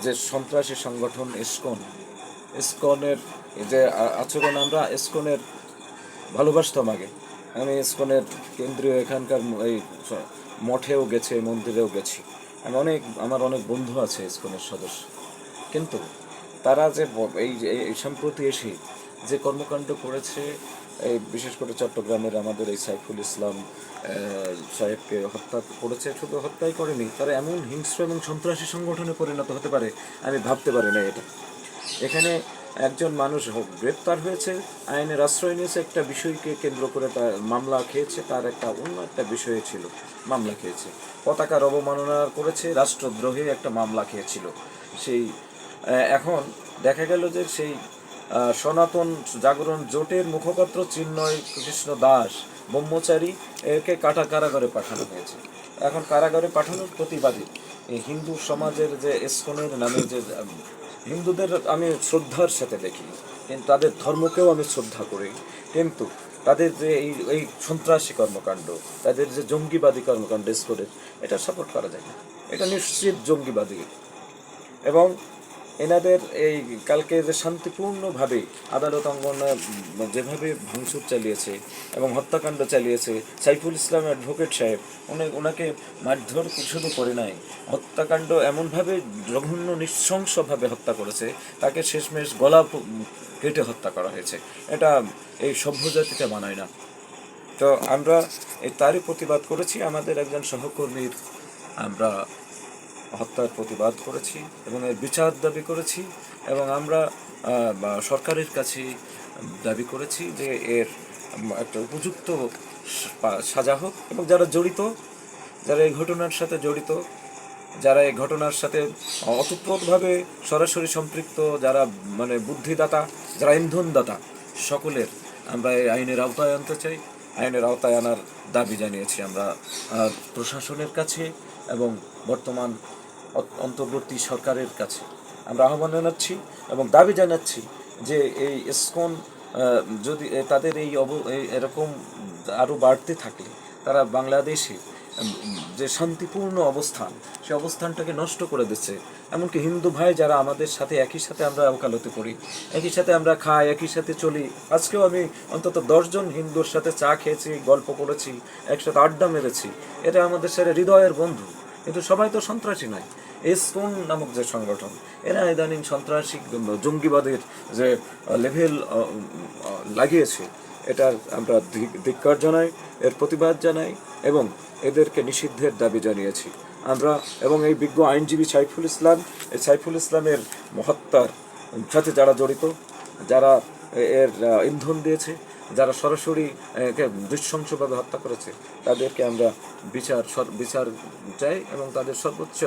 যে সন্ত্রাসী সংগঠন ইসকনের যে আচরণ, আমরা ইসকনের ভালোবাসতাম আগে। আমি ইসকনের কেন্দ্রীয় এখানকার এই মঠেও গেছি, মন্দিরেও গেছি। আমার অনেক বন্ধু আছে ইসকনের সদস্য। কিন্তু তারা যে এই সম্প্রতি এসে যে কর্মকাণ্ড করেছে, এই বিশেষ করে চট্টগ্রামের আমাদের এই সাইফুল ইসলাম সাহেবকে হত্যা করেছে, শুধু হত্যাই করেনি, তারা এমন হিংস্র এবং সন্ত্রাসী সংগঠনে পরিণত হতে পারে আমি ভাবতে পারি না। এখানে একজন মানুষ গ্রেপ্তার হয়েছে, আইনের আশ্রয় নিয়েছে, একটা বিষয়কে কেন্দ্র করে তার মামলা খেয়েছে, তার অন্য একটা বিষয়ে ছিল মামলা খেয়েছে, পতাকার অবমাননা করেছে, রাষ্ট্রদ্রোহে একটা মামলা খেয়েছিল। সেই এখন দেখা গেল যে সেই সনাতন জাগরণ জোটের মুখপাত্র চিন্ময় কৃষ্ণ দাস ব্রহ্মচারী, একে কারাগারে পাঠানো হয়েছে। এখন কারাগারে পাঠানোর প্রতিবাদী এই হিন্দু সমাজের যে ইসকনের নামে যে হিন্দুদের আমি শ্রদ্ধার সাথে দেখি, কিন্তু তাদের ধর্মকেও আমি শ্রদ্ধা করি, কিন্তু তাদের যে এই সন্ত্রাসী কর্মকাণ্ড, তাদের যে জঙ্গিবাদী কর্মকাণ্ড ইসকনের, এটা সাপোর্ট করা যায় না। এটা নিশ্চিত জঙ্গিবাদী। এবং এনাদের এই কালকে যে শান্তিপূর্ণভাবে আদালত অঙ্গনে যেভাবে ভাঙচুর চালিয়েছে এবং হত্যাকাণ্ড চালিয়েছে, সাইফুল ইসলাম অ্যাডভোকেট সাহেব ওনাকে মারধর শুধু করে নাই, হত্যাকাণ্ড এমনভাবে জঘন্য নৃশংসভাবে হত্যা করেছে, তাকে শেষমেশ গলা কেটে হত্যা করা হয়েছে। এটা এই সভ্য জাতিতে মানায় না। তো আমরা তারই প্রতিবাদ করেছি, আমাদের একজন সহকর্মীর আমরা হত্যার প্রতিবাদ করেছি এবং এর বিচার দাবি করেছি, এবং আমরা সরকারের কাছে দাবি করেছি যে এর একটা উপযুক্ত সাজা হোক, এবং যারা এই ঘটনার সাথে জড়িত, যারা এই ঘটনার সাথে অতপ্রতভাবে সরাসরি সম্পৃক্ত, যারা মানে বুদ্ধিদাতা, যারা ইন্ধনদাতা, সকলের আমরা এই আইনের আওতায় আনতে চাই। আইনের আওতায় আনার দাবি জানিয়েছি আমরা প্রশাসনের কাছে এবং বর্তমান অন্তর্বর্তী সরকারের কাছে আমরা আহ্বান জানাচ্ছি এবং দাবি জানাচ্ছি যে এই ইসকন যদি তাদের এরকম আরও বাড়তে থাকলে তারা বাংলাদেশে যে শান্তিপূর্ণ অবস্থান, সে অবস্থানটাকে নষ্ট করে দিচ্ছে। এমনকি হিন্দু ভাই যারা আমাদের সাথে একই সাথে আমরা ওকালতি করি, একই সাথে আমরা খাই, একই সাথে চলি, আজকেও আমি অন্তত 10 জন হিন্দুর সাথে চা খেয়েছি, গল্প করেছি, একসাথে আড্ডা মেরেছি, এটা আমাদের সাথে হৃদয়ের বন্ধু। কিন্তু সবাই তো সন্ত্রাসী নয়। ইসকন নামক যে সংগঠন, এরা ইদানিং সন্ত্রাসী জঙ্গিবাদের যে লেভেল লাগিয়েছে, এটার আমরা ধিক্কার জানাই, এর প্রতিবাদ জানাই এবং এদেরকে নিষিদ্ধের দাবি জানিয়েছি আমরা। এবং এই বিজ্ঞ আইনজীবী সাইফুল ইসলামের হত্যার সাথে যারা জড়িত, যারা এর ইন্ধন দিয়েছে, যারা সরাসরি একে নৃশংসভাবে হত্যা করেছে, তাদেরকে আমরা বিচার চাই এবং তাদের সর্বোচ্চ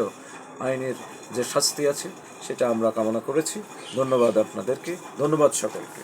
আইনের যে শাস্তি আছে সেটা আমরা কামনা করেছি। ধন্যবাদ আপনাদেরকে, ধন্যবাদ সকলকে।